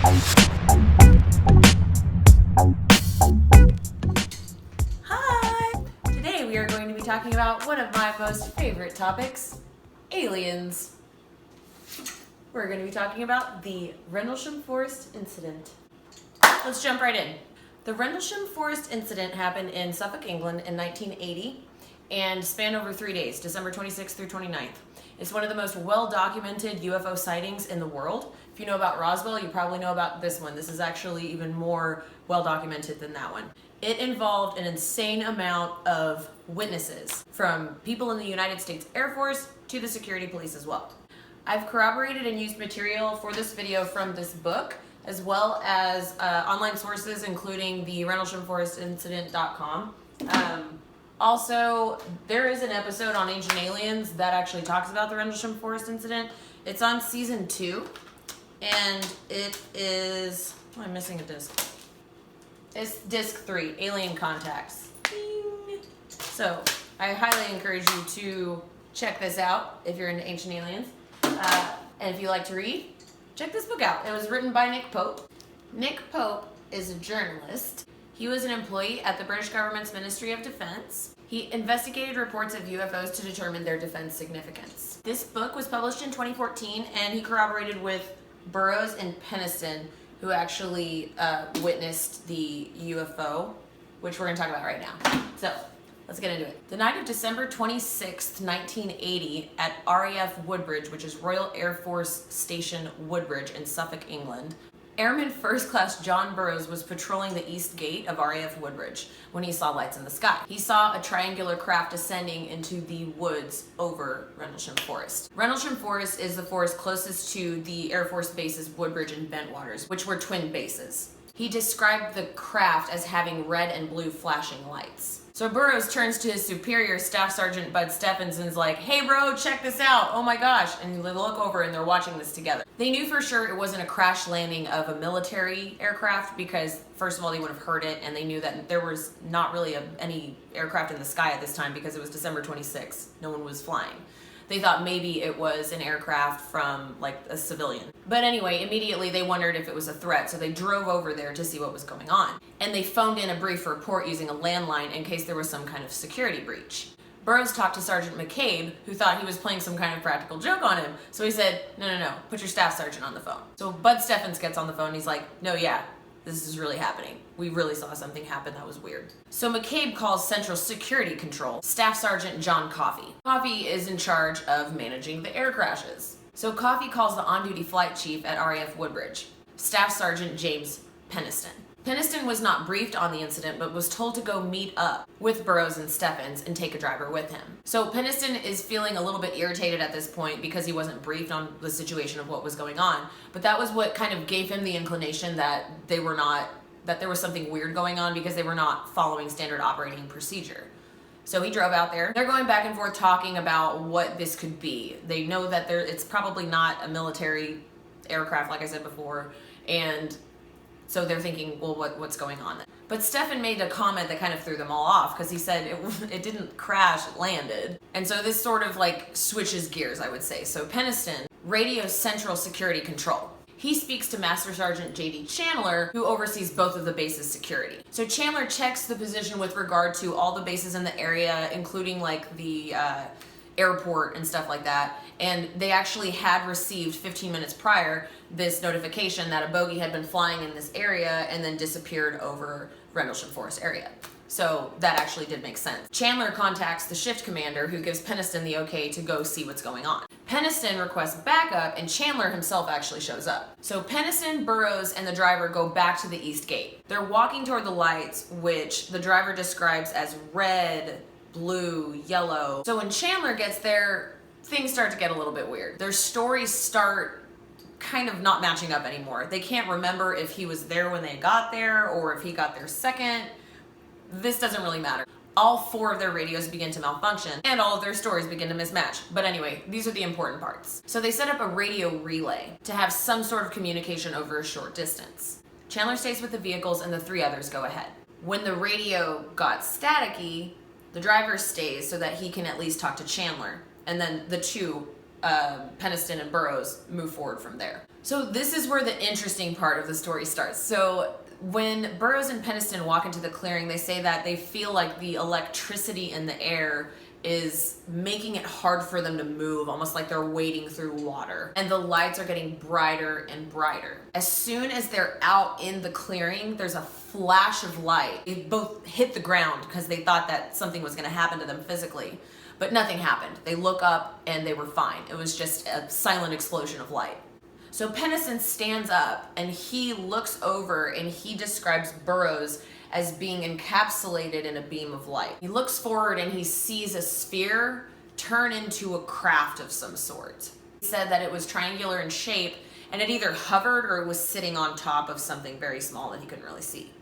Hi! Today we are going to be talking about one of my most favorite topics, aliens. We're going to be talking about the Rendlesham Forest Incident. Let's jump right in. The Rendlesham Forest Incident happened in Suffolk, England in 1980 and spanned over 3 days, December 26th through 29th. It's one of the most well-documented UFO sightings in the world. If you know about Roswell, you probably know about this one. This is actually even more well-documented than that one. It involved an insane amount of witnesses, from people in the United States Air Force to the security police as well. I've corroborated and used material for this video from this book, as well as online sources, including the RendleshamForestIncident.com. Also, there is an episode on Ancient Aliens that actually talks about the Rendlesham Forest Incident. It's on season 2, and it is... Oh, I'm missing a disc. It's disc 3, Alien Contacts. Ding. So, I highly encourage you to check this out if you're into Ancient Aliens. And if you like to read, check this book out. It was written by Nick Pope. Nick Pope is a journalist. He was an employee at the British government's Ministry of Defense. He investigated reports of UFOs to determine their defense significance. This book was published in 2014, and he corroborated with Burroughs and Penniston, who actually witnessed the UFO, which we're going to talk about right now. So, let's get into it. The night of December 26th, 1980, at RAF Woodbridge, which is Royal Air Force Station Woodbridge in Suffolk, England, Airman First Class John Burroughs was patrolling the east gate of RAF Woodbridge when he saw lights in the sky. He saw a triangular craft ascending into the woods over Rendlesham Forest. Rendlesham Forest is the forest closest to the Air Force bases Woodbridge and Bentwaters, which were twin bases. He described the craft as having red and blue flashing lights. So Burroughs turns to his superior, Staff Sergeant Bud Steffens, and is like, "Hey bro, check this out, oh my gosh." And they look over and they're watching this together. They knew for sure it wasn't a crash landing of a military aircraft because, first of all, they would have heard it, and they knew that there was not really any aircraft in the sky at this time because it was December 26th. No one was flying. They thought maybe it was an aircraft from, like, a civilian. But anyway, immediately they wondered if it was a threat, so they drove over there to see what was going on. And they phoned in a brief report using a landline in case there was some kind of security breach. Burroughs talked to Sergeant McCabe, who thought he was playing some kind of practical joke on him. So he said, no, put your staff sergeant on the phone. So Bud Steffens gets on the phone and he's like, "No, yeah, this is really happening. We really saw something happen that was weird." So McCabe calls Central Security Control, Staff Sergeant John Coffey. Coffey is in charge of managing the air crashes. So Coffey calls the on-duty flight chief at RAF Woodbridge, Staff Sergeant James Penniston. Penniston was not briefed on the incident, but was told to go meet up with Burroughs and Steffens and take a driver with him. So Penniston is feeling a little bit irritated at this point because he wasn't briefed on the situation of what was going on. But that was what kind of gave him the inclination that there was something weird going on because they were not following standard operating procedure. So he drove out there. They're going back and forth talking about what this could be. They know that it's probably not a military aircraft, like I said before, and so they're thinking, well, what's going on then? But Stefan made a comment that kind of threw them all off because he said it didn't crash, it landed. And so this sort of like switches gears, I would say. So Penniston radios Central Security Control. He speaks to Master Sergeant J.D. Chandler, who oversees both of the bases' security. So Chandler checks the position with regard to all the bases in the area, including like the airport and stuff like that. And they actually had received 15 minutes prior this notification that a bogey had been flying in this area and then disappeared over Rendlesham Forest area. So that actually did make sense. Chandler contacts the shift commander, who gives Penniston the okay to go see what's going on. Penniston requests backup, and Chandler himself actually shows up. So Penniston, Burroughs, and the driver go back to the east gate. They're walking toward the lights, which the driver describes as red, blue, yellow. So when Chandler gets there, things start to get a little bit weird. Their stories start kind of not matching up anymore. They can't remember if he was there when they got there or if he got there second. This doesn't really matter. All 4 of their radios begin to malfunction and all of their stories begin to mismatch. But anyway, these are the important parts. So they set up a radio relay to have some sort of communication over a short distance. Chandler stays with the vehicles and the 3 others go ahead. When the radio got staticky, the driver stays so that he can at least talk to Chandler, and then the 2 Penniston and Burroughs move forward from there. So this is where the interesting part of the story starts. So when Burroughs and Penniston walk into the clearing, they say that they feel like the electricity in the air is making it hard for them to move, almost like they're wading through water. And the lights are getting brighter and brighter. As soon as they're out in the clearing, there's a flash of light. They both hit the ground because they thought that something was gonna happen to them physically, but nothing happened. They look up and they were fine. It was just a silent explosion of light. So Penniston stands up and he looks over and he describes Burroughs as being encapsulated in a beam of light. He looks forward and he sees a sphere turn into a craft of some sort. He said that it was triangular in shape and it either hovered or it was sitting on top of something very small that he couldn't really see.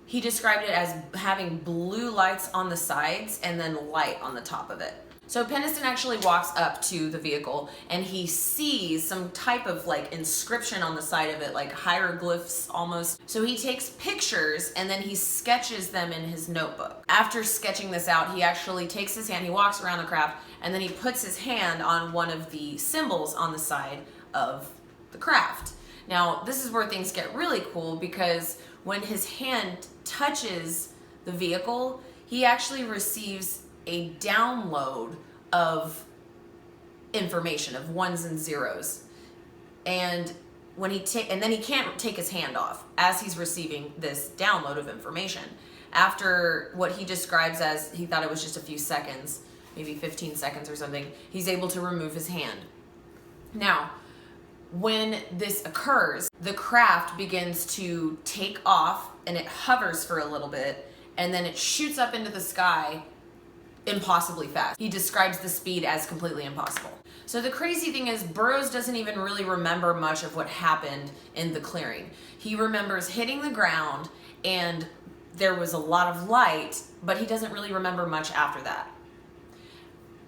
He described it as having blue lights on the sides and then light on the top of it. So Penniston actually walks up to the vehicle and he sees some type of like inscription on the side of it, like hieroglyphs almost. So he takes pictures and then he sketches them in his notebook. After sketching this out, he actually takes his hand, he walks around the craft, and then he puts his hand on one of the symbols on the side of the craft. Now, this is where things get really cool because when his hand touches the vehicle, he actually receives a download of information, of ones and zeros. And when and then he can't take his hand off as he's receiving this download of information. After what he describes as, he thought it was just a few seconds, maybe 15 seconds or something, he's able to remove his hand. Now, when this occurs, the craft begins to take off and it hovers for a little bit and then it shoots up into the sky impossibly fast. He describes the speed as completely impossible. So the crazy thing is Burroughs doesn't even really remember much of what happened in the clearing. He remembers hitting the ground and there was a lot of light, but he doesn't really remember much after that.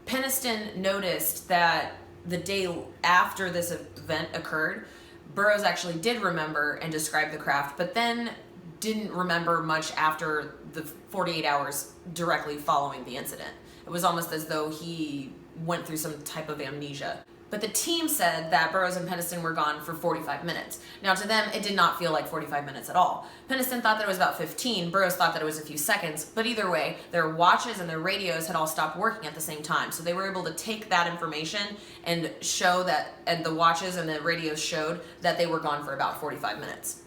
Penniston noticed that the day after this event occurred, Burroughs actually did remember and describe the craft, but then didn't remember much after the 48 hours directly following the incident. It was almost as though he went through some type of amnesia. But the team said that Burroughs and Penniston were gone for 45 minutes. Now to them, it did not feel like 45 minutes at all. Penniston thought that it was about 15, Burroughs thought that it was a few seconds, but either way, their watches and their radios had all stopped working at the same time. So they were able to take that information and show that, and the watches and the radios showed that they were gone for about 45 minutes.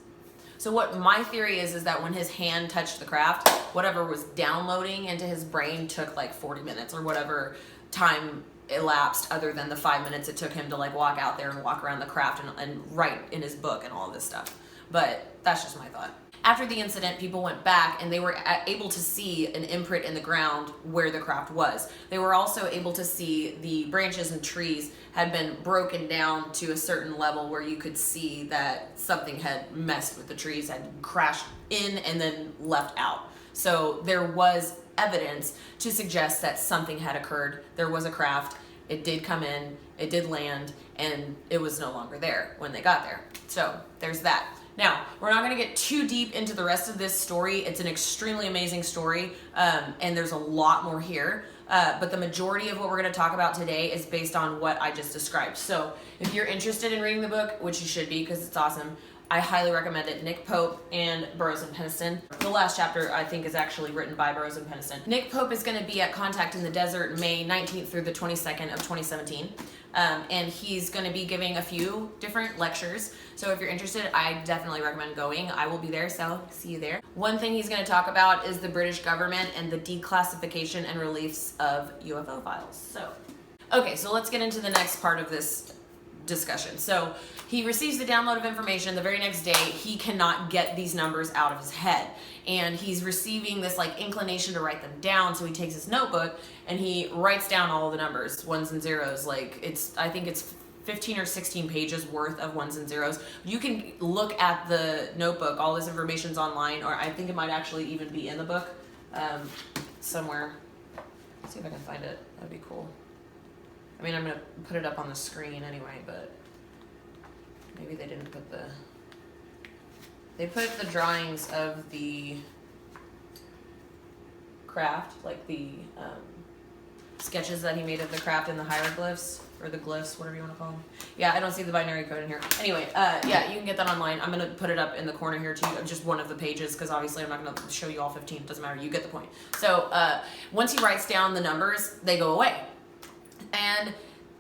So what my theory is that when his hand touched the craft, whatever was downloading into his brain took like 40 minutes or whatever time elapsed other than the 5 minutes it took him to like walk out there and walk around the craft and write in his book and all of this stuff. But that's just my thought. After the incident, people went back and they were able to see an imprint in the ground where the craft was. They were also able to see the branches and trees had been broken down to a certain level where you could see that something had messed with the trees, had crashed in and then left out. So there was evidence to suggest that something had occurred. There was a craft, it did come in, it did land, and it was no longer there when they got there. So there's that. Now, we're not going to get too deep into the rest of this story. It's an extremely amazing story, and there's a lot more here. But the majority of what we're going to talk about today is based on what I just described. So if you're interested in reading the book, which you should be because it's awesome, I highly recommend it. Nick Pope and Burroughs and Penniston. The last chapter, I think, is actually written by Burroughs and Penniston. Nick Pope is going to be at Contact in the Desert May 19th through the 22nd of 2017. And he's going to be giving a few different lectures. So if you're interested, I definitely recommend going. I will be there, so see you there. One thing he's going to talk about is the British government and the declassification and release of UFO files. So, okay, so let's get into the next part of this discussion. So he receives the download of information. The very next day, he cannot get these numbers out of his head. And he's receiving this like inclination to write them down. So he takes his notebook and he writes down all of the numbers, ones and zeros. Like I think it's 15 or 16 pages worth of ones and zeros. You can look at the notebook. All this information's online, or I think it might actually even be in the book somewhere. Let's see if I can find it. That'd be cool. I mean, I'm going to put it up on the screen anyway, but maybe they didn't put they put the drawings of the craft, like the sketches that he made of the craft and the hieroglyphs, or the glyphs, whatever you want to call them. Yeah, I don't see the binary code in here. Anyway, yeah, you can get that online. I'm going to put it up in the corner here too, just one of the pages, because obviously I'm not going to show you all 15. It doesn't matter. You get the point. So once he writes down the numbers, they go away. And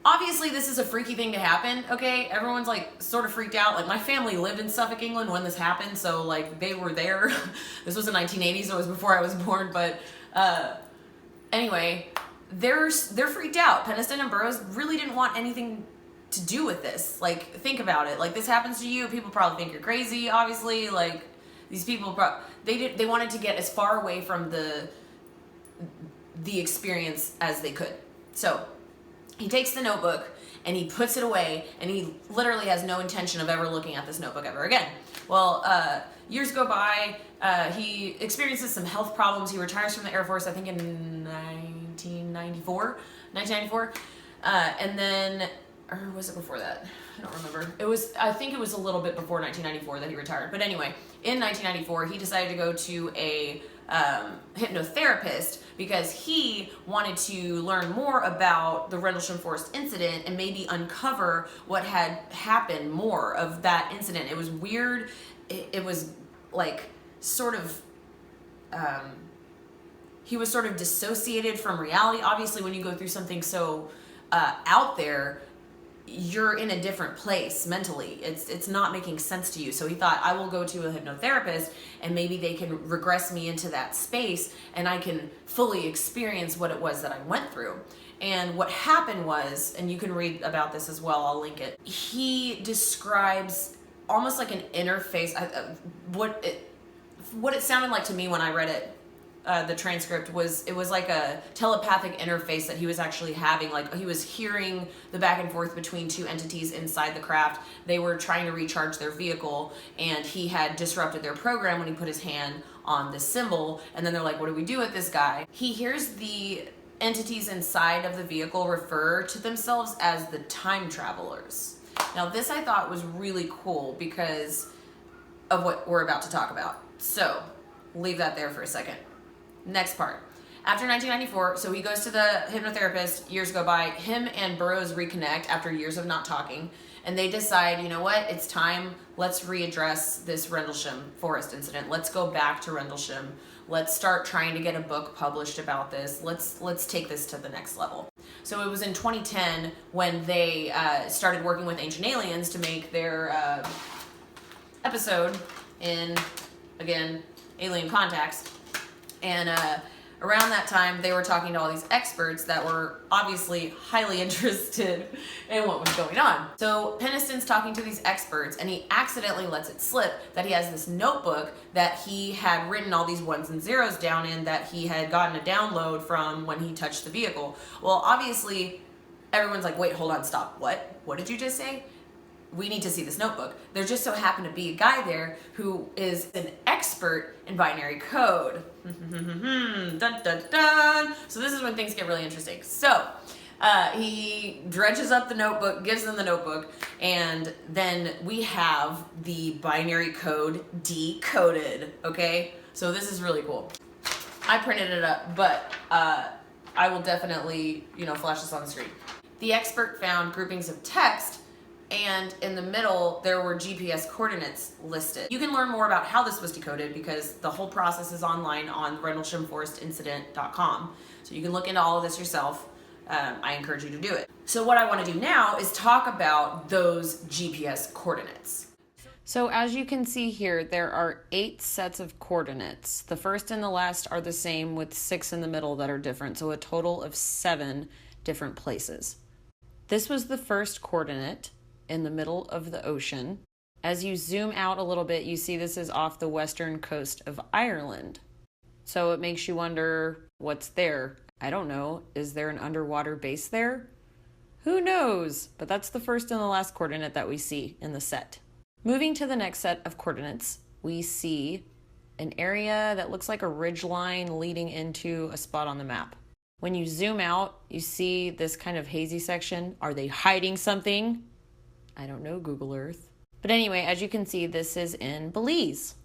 obviously this is a freaky thing to happen, okay? Everyone's like sort of freaked out. Like my family lived in Suffolk, England when this happened, so like they were there. This was in 1980, so it was before I was born, but anyway, they're freaked out. Penniston and Burroughs really didn't want anything to do with this. Like, think about it. Like, this happens to you, people probably think you're crazy, obviously. Like, these people, they wanted to get as far away from the experience as they could. So, he takes the notebook, and he puts it away, and he literally has no intention of ever looking at this notebook ever again. Well, years go by, he experiences some health problems. He retires from the Air Force, I think in 1994, and then, or was it before that? I don't remember. I think it was a little bit before 1994 that he retired. But anyway, in 1994, he decided to go to a hypnotherapist because he wanted to learn more about the Rendlesham Forest Incident and maybe uncover what had happened more of that incident. It was weird. It was like sort of, he was sort of dissociated from reality. Obviously, when you go through something so out there, you're in a different place mentally. It's not making sense to you. So he thought, I will go to a hypnotherapist and maybe they can regress me into that space and I can fully experience what it was that I went through. And what happened was, and you can read about this as well, I'll link it. He describes almost like an interface. What it sounded like to me when I read it, the transcript was, it was like a telepathic interface that he was actually having. Like he was hearing the back and forth between two entities inside the craft. They were trying to recharge their vehicle and he had disrupted their program when he put his hand on this symbol. And then they're like, what do we do with this guy? He hears the entities inside of the vehicle refer to themselves as the time travelers. Now this I thought was really cool because of what we're about to talk about. So leave that there for a second. Next part. After 1994, so he goes to the hypnotherapist, years go by, him and Burroughs reconnect after years of not talking, and they decide, you know what, it's time, let's readdress this Rendlesham Forest Incident. Let's go back to Rendlesham. Let's start trying to get a book published about this. Let's take this to the next level. So it was in 2010 when they started working with Ancient Aliens to make their episode in, again, Alien Contacts. And around that time, they were talking to all these experts that were obviously highly interested in what was going on. So Penniston's talking to these experts, and he accidentally lets it slip that he has this notebook that he had written all these ones and zeros down in that he had gotten a download from when he touched the vehicle. Well, obviously, everyone's like, wait, hold on, stop. What? What did you just say? We need to see this notebook. There just so happened to be a guy there who is an expert in binary code. Dun, dun, dun. So this is when things get really interesting. So he dredges up the notebook, gives them the notebook, and then we have the binary code decoded, okay? So this is really cool. I printed it up, but I will definitely, flash this on the screen. The expert found groupings of text, and in the middle, there were GPS coordinates listed. You can learn more about how this was decoded because the whole process is online on RendleshamForestIncident.com. So you can look into all of this yourself. I encourage you to do it. So what I want to do now is talk about those GPS coordinates. So as you can see here, there are 8 sets of coordinates. The first and the last are the same with 6 in the middle that are different. So a total of 7 different places. This was the first coordinate in the middle of the ocean. As you zoom out a little bit, you see this is off the western coast of Ireland. So it makes you wonder, what's there? I don't know. Is there an underwater base there? Who knows? But that's the first and the last coordinate that we see in the set. Moving to the next set of coordinates, we see an area that looks like a ridge line leading into a spot on the map. When you zoom out, you see this kind of hazy section. Are they hiding something? I don't know, Google Earth. But anyway, as you can see, this is in Belize.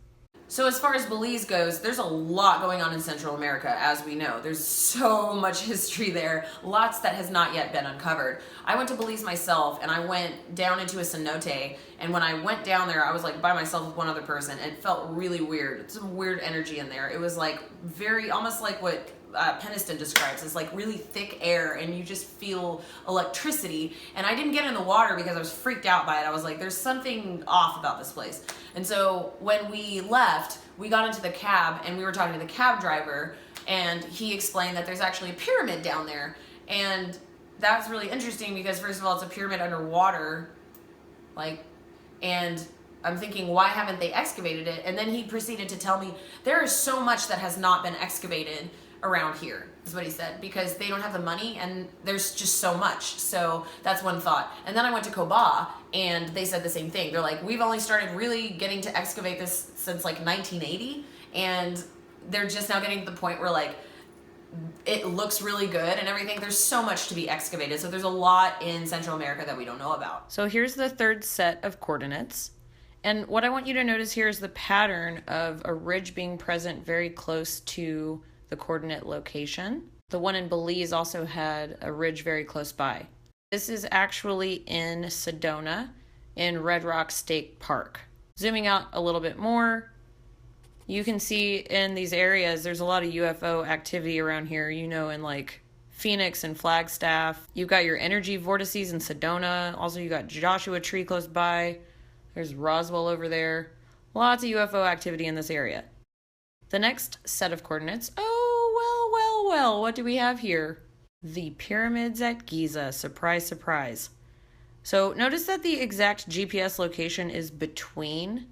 So as far as Belize goes, there's a lot going on in Central America, as we know. There's so much history there, lots that has not yet been uncovered. I went to Belize myself, and I went down into a cenote, and when I went down there, I was like by myself with one other person, and it felt really weird. Some weird energy in there. It was like very, almost like what Penniston describes as like really thick air, and you just feel electricity. And I didn't get in the water because I was freaked out by it. I was like, there's something off about this place. And so when we left, we got into the cab and we were talking to the cab driver, and he explained that there's actually a pyramid down there. And that's really interesting because first of all, it's a pyramid underwater, and I'm thinking, why haven't they excavated it? And then he proceeded to tell me there is so much that has not been excavated around here, is what he said, because they don't have the money and there's just so much. So that's one thought. And then I went to Koba and they said the same thing. They're like, we've only started really getting to excavate this since like 1980, and they're just now getting to the point where like it looks really good and everything. There's so much to be excavated. So there's a lot in Central America that we don't know about. So here's the third set of coordinates. And what I want you to notice here is the pattern of a ridge being present very close to the coordinate location. The one in Belize also had a ridge very close by. This is actually in Sedona in Red Rock State Park. Zooming out a little bit more, you can see in these areas there's a lot of UFO activity around here, you know, in like Phoenix and Flagstaff. You've got your energy vortices in Sedona. Also, you got Joshua Tree close by. There's Roswell over there. Lots of UFO activity in this area. The next set of coordinates, well, what do we have here? The pyramids at Giza. Surprise, surprise. So notice that the exact GPS location is between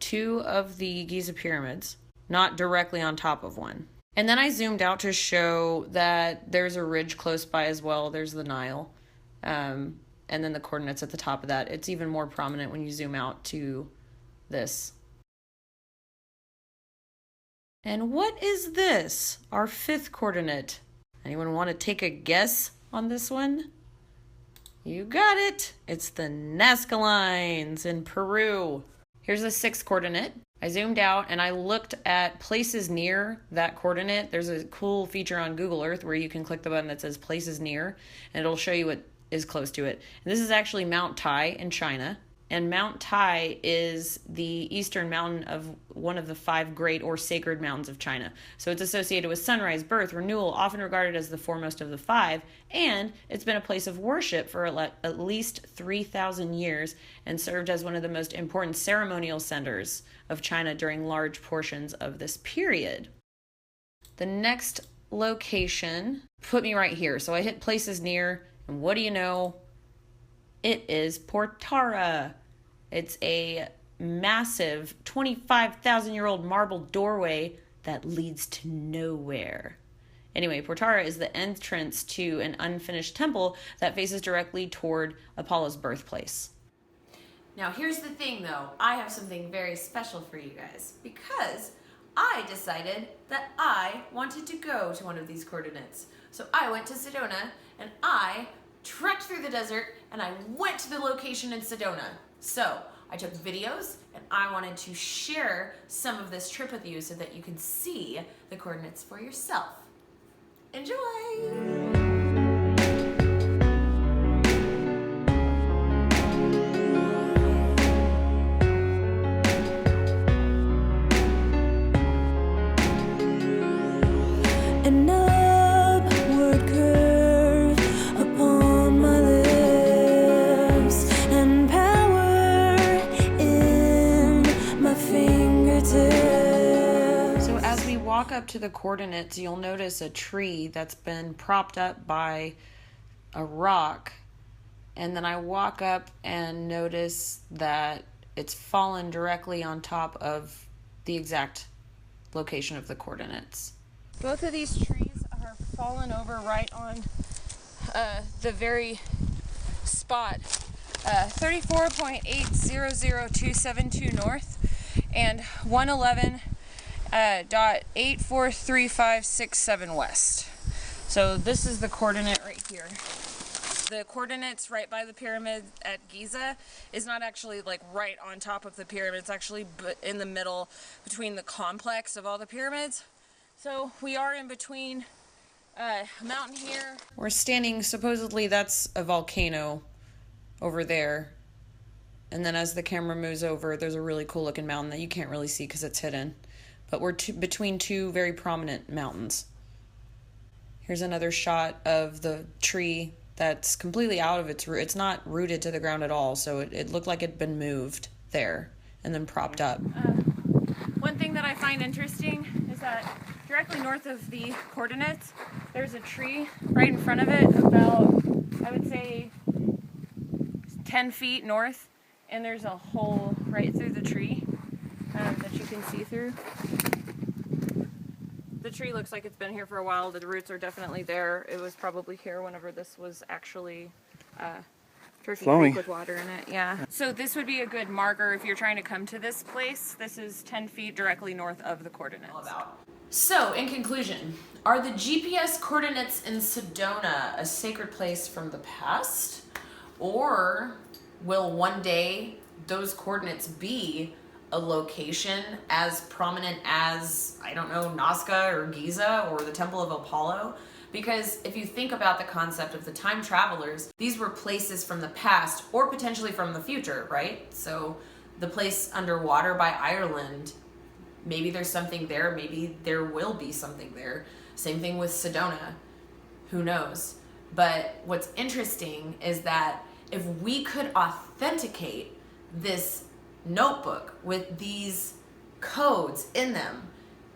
two of the Giza pyramids, not directly on top of one. And then I zoomed out to show that there's a ridge close by as well. There's the Nile. And then the coordinates at the top of that. It's even more prominent when you zoom out to this. And what is this? Our fifth coordinate. Anyone want to take a guess on this one? You got it. It's the Nazca Lines in Peru. Here's the sixth coordinate. I zoomed out and I looked at places near that coordinate. There's a cool feature on Google Earth where you can click the button that says places near, and it'll show you what is close to it. And this is actually Mount Tai in China. And Mount Tai is the eastern mountain of one of the 5 great or sacred mountains of China. So it's associated with sunrise, birth, renewal, often regarded as the foremost of the 5. And it's been a place of worship for at least 3,000 years and served as one of the most important ceremonial centers of China during large portions of this period. The next location put me right here. So I hit places near, and what do you know? It is Portara. It's a massive 25,000-year-old marble doorway that leads to nowhere. Anyway, Portara is the entrance to an unfinished temple that faces directly toward Apollo's birthplace. Now here's the thing though, I have something very special for you guys because I decided that I wanted to go to one of these coordinates. So I went to Sedona and I trekked through the desert and I went to the location in Sedona. So I took videos and I wanted to share some of this trip with you so that you can see the coordinates for yourself. Enjoy! Up to the coordinates, you'll notice a tree that's been propped up by a rock, and then I walk up and notice that it's fallen directly on top of the exact location of the coordinates. Both of these trees are fallen over right on the very spot, 34.800272 north and 111.843567 west. So this is the coordinate right here. the coordinates right by the pyramid at Giza is not actually like right on top of the pyramid. It's actually in the middle between the complex of all the pyramids. So we are in between a mountain here. We're standing, supposedly that's a volcano over there. And then as the camera moves over, there's a really cool looking mountain that you can't really see because it's hidden. But we're between two very prominent mountains. Here's another shot of the tree that's completely out of its root. It's not rooted to the ground at all, so it looked like it'd been moved there and then propped up. One thing that I find interesting is that directly north of the coordinates, there's a tree right in front of it, about, I would say, 10 feet north, and there's a hole right through the tree that you can see through. The tree looks like it's been here for a while. The roots are definitely there. It was probably here whenever this was actually Turkey Creek with water in it. Yeah. So this would be a good marker if you're trying to come to this place. This is 10 feet directly north of the coordinates. So, in conclusion, are the GPS coordinates in Sedona a sacred place from the past? Or will one day those coordinates be a location as prominent as, I don't know, Nazca or Giza or the Temple of Apollo? Because if you think about the concept of the time travelers, these were places from the past or potentially from the future, right? So the place underwater by Ireland, maybe there's something there, maybe there will be something there. Same thing with Sedona, who knows? But what's interesting is that if we could authenticate this notebook with these codes in them,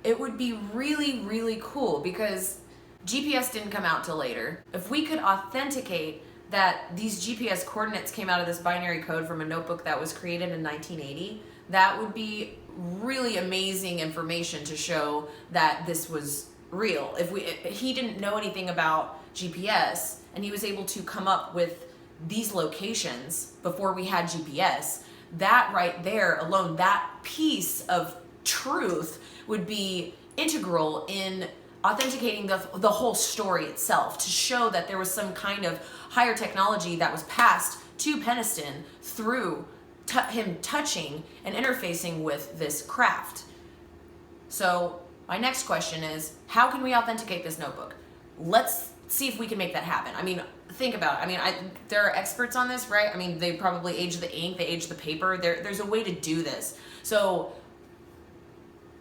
it would be really, really cool, because GPS didn't come out till later. If we could authenticate that these GPS coordinates came out of this binary code from a notebook that was created in 1980, that would be really amazing information to show that this was real. If he didn't know anything about GPS and he was able to come up with these locations before we had GPS, that right there alone, that piece of truth would be integral in authenticating the whole story itself, to show that there was some kind of higher technology that was passed to Penniston through him touching and interfacing with this craft. So my next question is, how can we authenticate this notebook? Let's see if we can make that happen. I mean, think about it. I mean, there are experts on this, right? I mean, they probably age the ink, they age the paper. There's a way to do this. So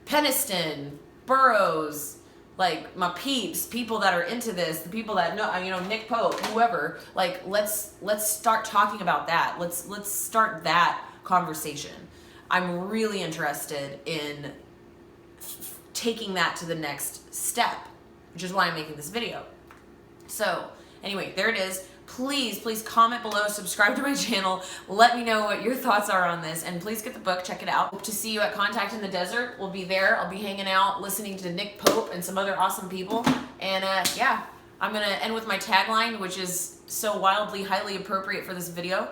Penniston, Burroughs, like my peeps, people that are into this, the people that know, you know, Nick Pope, whoever, like let's start talking about that. Let's start that conversation. I'm really interested in taking that to the next step, which is why I'm making this video. So anyway, there it is. Please comment below, subscribe to my channel, let me know what your thoughts are on this, and please get the book, check it out. Hope to see you at Contact in the Desert. We'll be there. I'll be hanging out, listening to Nick Pope and some other awesome people. And yeah, I'm gonna end with my tagline, which is so wildly, highly appropriate for this video.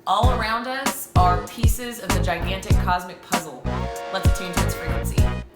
All around us are pieces of the gigantic cosmic puzzle. Let's attune to its frequency.